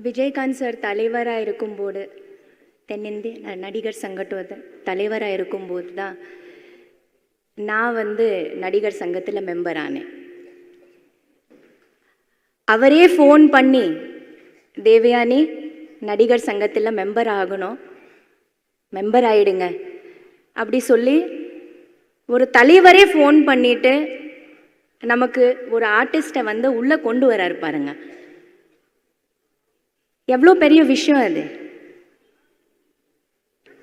Vijayakanth sir தலைவராக இருக்கும்போது, தென்னிந்திய நடிகர் சங்கத்தோட தலைவராக இருக்கும்போது தான் நான் நடிகர் சங்கத்தில் மெம்பர் ஆனேன். அவரே ஃபோன் பண்ணி, தேவயானி நடிகர் சங்கத்தில் மெம்பர் ஆகணும், மெம்பர் ஆயிடுங்க அப்படி சொல்லி ஒரு தலைவரே ஃபோன் பண்ணிட்டு நமக்கு ஒரு ஆர்டிஸ்ட்டை உள்ளே கொண்டு வராரு பாருங்க. எவ்வளோ பெரிய விஷயம் அது,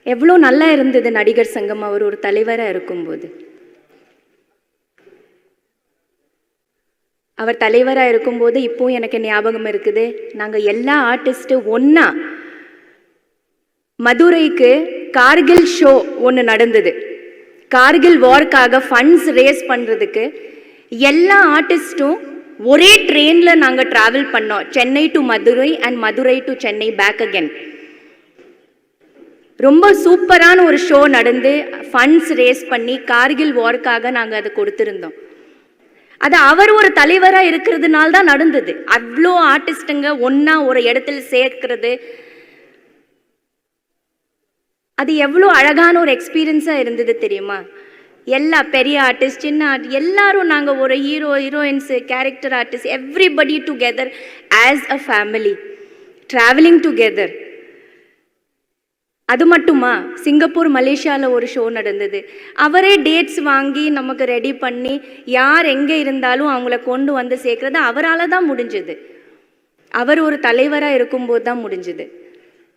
எவ்வளோ நல்லா இருந்தது நடிகர் சங்கம் அவர் ஒரு தலைவராக இருக்கும்போது. அவர் தலைவராக இருக்கும்போது இப்போ எனக்கு ஞாபகம் இருக்குது, நாங்கள் எல்லா ஆர்டிஸ்ட்டும் ஒன்றா மதுரைக்கு கார்கில் ஷோ ஒன்று நடந்தது. கார்கில் வார்க்காக ஃபண்ட்ஸ் ரேஸ் பண்ணுறதுக்கு எல்லா ஆர்டிஸ்ட்டும் ஒரே ட்ரெயினில் நாங்கள் ட்ராவல் பண்ணோம், Chennai to Madurai and Madurai to Chennai back again. ரொம்ப சூப்பரான ஒரு ஷோ நடந்து ஃபண்ட்ஸ் ரேஸ் பண்ணி கார்கில் வார்க்காக நாங்கள் அதை கொடுத்துருந்தோம். அது அவர் ஒரு தலைவராக இருக்கிறதுனால தான் நடந்தது. அவ்வளோ ஆர்டிஸ்ட்டுங்க ஒன்றா ஒரு இடத்துல சேர்க்கிறது, அது எவ்வளோ அழகான ஒரு எக்ஸ்பீரியன்ஸாக இருந்தது தெரியுமா? எல்லா பெரிய ஆர்டிஸ்ட், சின்ன ஆர்டிஸ்ட், எல்லாரும் நாங்கள் ஒரு hero, heroines, character artist, everybody together as a family travelling together. அது மட்டுமா, சிங்கப்பூர் மலேசியாவில் ஒரு ஷோ நடந்தது. அவரே டேட்ஸ் வாங்கி நமக்கு ரெடி பண்ணி யார் எங்கே இருந்தாலும் அவங்கள கொண்டு வந்து சேர்க்கறது அவரால் தான் முடிஞ்சது. அவர் ஒரு தலைவராக இருக்கும்போது தான் முடிஞ்சது.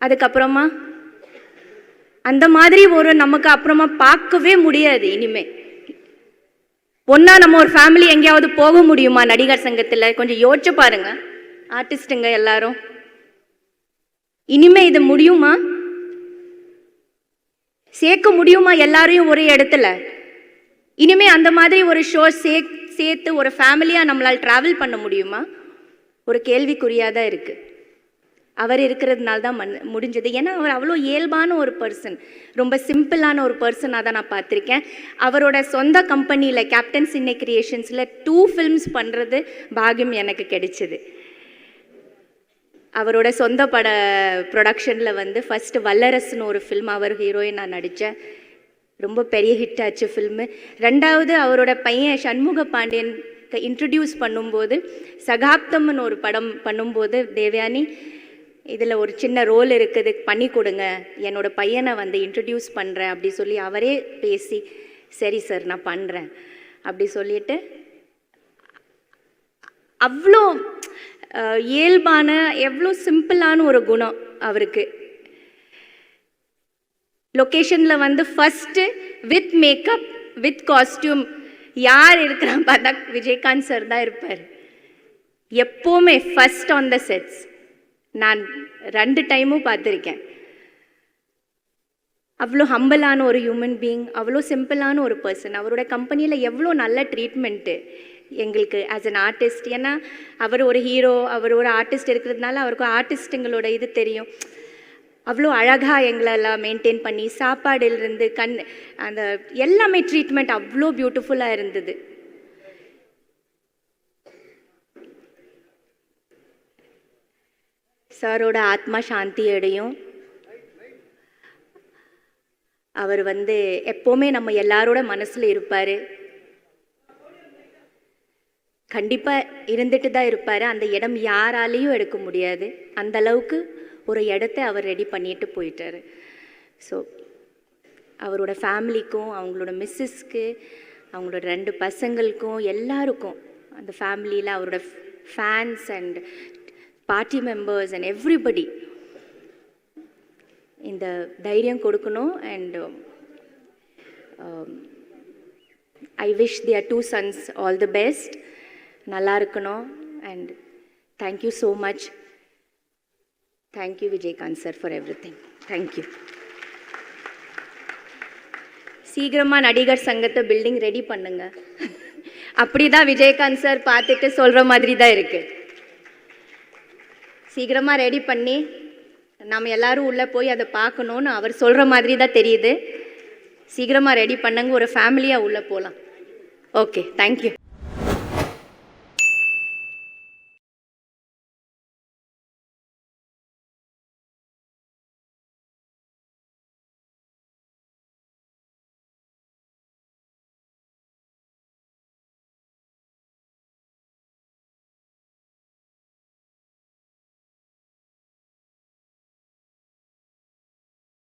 அதுக்கப்புறமா அந்த மாதிரி ஒரு நமக்கு அப்புறமா பார்க்கவே முடியாது. இனிமே ஒன்றா நம்ம ஒரு ஃபேமிலி எங்கேயாவது போக முடியுமா நடிகர் சங்கத்தில்? கொஞ்சம் யோசிச்சு பாருங்க ஆர்டிஸ்ட்டுங்க எல்லாரும். இனிமே இது முடியுமா? சேர்க்க முடியுமா எல்லாரையும் ஒரே இடத்துல? இனிமே அந்த மாதிரி ஒரு ஷோ சேர்த்து ஒரு ஃபேமிலியாக நம்மளால் ட்ராவல் பண்ண முடியுமா? ஒரு கேள்விக்குறியாக தான் இருக்குது. அவர் இருக்கிறதுனால தான் முடிஞ்சது. ஏன்னா அவர் அவ்வளோ இயல்பான ஒரு பர்சன், ரொம்ப சிம்பிளான ஒரு பர்சனாக தான் நான் பார்த்துருக்கேன். அவரோட சொந்த கம்பெனியில் கேப்டன் சினி கிரியேஷன்ஸில் 2 ஃபில்ம்ஸ் பண்ணுறது பாகியம் எனக்கு கிடைச்சிது. அவரோட சொந்த பட ப்ரொடக்ஷனில் ஃபஸ்ட்டு வல்லரசுன்னு ஒரு ஃபில்ம் அவர் ஹீரோயின் நான் நடித்தேன். ரொம்ப பெரிய ஹிட் ஆச்சு ஃபில்மு. 2வது அவரோட பையன் சண்முக பாண்டியன் இன்ட்ரடியூஸ் பண்ணும்போது, சகாப்தம்னு ஒரு படம் பண்ணும்போது, தேவயானி இதில் ஒரு சின்ன ரோல் இருக்குது, பண்ணி கொடுங்க, என்னோட பையனை இன்ட்ரடியூஸ் பண்ணுறேன் அப்படி சொல்லி அவரே பேசி, சரி சார் நான் பண்ணுறேன் அப்படி சொல்லிட்டு, அவ்வளோ இயல்பான எவ்வளோ சிம்பிளான ஒரு குணம் அவருக்கு. லொக்கேஷனில் first with makeup with costume யார் இருக்கிறான்னு பார்த்தா விஜயகாந்த் சார் தான் இருப்பார் எப்போவுமே ஃபஸ்ட் ஆன் த செட்ஸ். நான் 2 டைமும் பார்த்துருக்கேன். அவ்வளோ ஹம்பிளான ஒரு ஹியூமன் பீயிங், அவ்வளோ சிம்பிளான ஒரு பர்சன். அவரோட கம்பெனியில் எவ்வளோ நல்ல ட்ரீட்மெண்ட்டு எங்களுக்கு ஆஸ் அன் ஆர்டிஸ்ட். ஏன்னா அவர் ஒரு ஹீரோ, அவர் ஒரு ஆர்டிஸ்ட் இருக்கிறதுனால அவருக்கு ஆர்டிஸ்ட்டுங்களோட இது தெரியும். அவ்வளோ அழகாக எங்களெல்லாம் மெயின்டைன் பண்ணி, சாப்பாடிலிருந்து அந்த எல்லாமே ட்ரீட்மெண்ட் அவ்வளோ பியூட்டிஃபுல்லாக இருந்தது. சாரோட ஆத்மா சாந்தி அடையும். அவர் எப்போவுமே நம்ம எல்லாரோட மனசில் இருப்பார், கண்டிப்பாக இருந்துட்டு தான் இருப்பார். அந்த இடம் யாராலையும் எடுக்க முடியாது. அந்த அளவுக்கு ஒரு இடத்த அவர் ரெடி பண்ணிட்டு போயிட்டார். ஸோ அவரோட ஃபேமிலிக்கும், அவங்களோட மிஸ்ஸஸ்க்கு, அவங்களோட 2 பசங்களுக்கும், எல்லாருக்கும், அந்த ஃபேமிலியில் அவரோட fans and party members and everybody இந்த தைரியம் கொடுக்கணும். And I wish their 2 sons all the best. நல்லா இருக்கணும். And thank you so much. Thank you Vijayakanth sir for everything. Thank you. சீக்கிரமாக நடிகர் சங்கத்தை பில்டிங் ரெடி பண்ணுங்க. அப்படி தான் விஜயகாந்த் சார் பார்த்துட்டு சொல்கிற மாதிரி தான் இருக்குது. சீக்கிரமாக ரெடி பண்ணி நாம் எல்லோரும் உள்ளே போய் அதை பார்க்கணுன்னு அவர் சொல்கிற மாதிரி தான் தெரியுது. சீக்கிரமாக ரெடி பண்ணுங்க, ஒரு ஃபேமிலியாக உள்ளே போகலாம். Okay, thank you.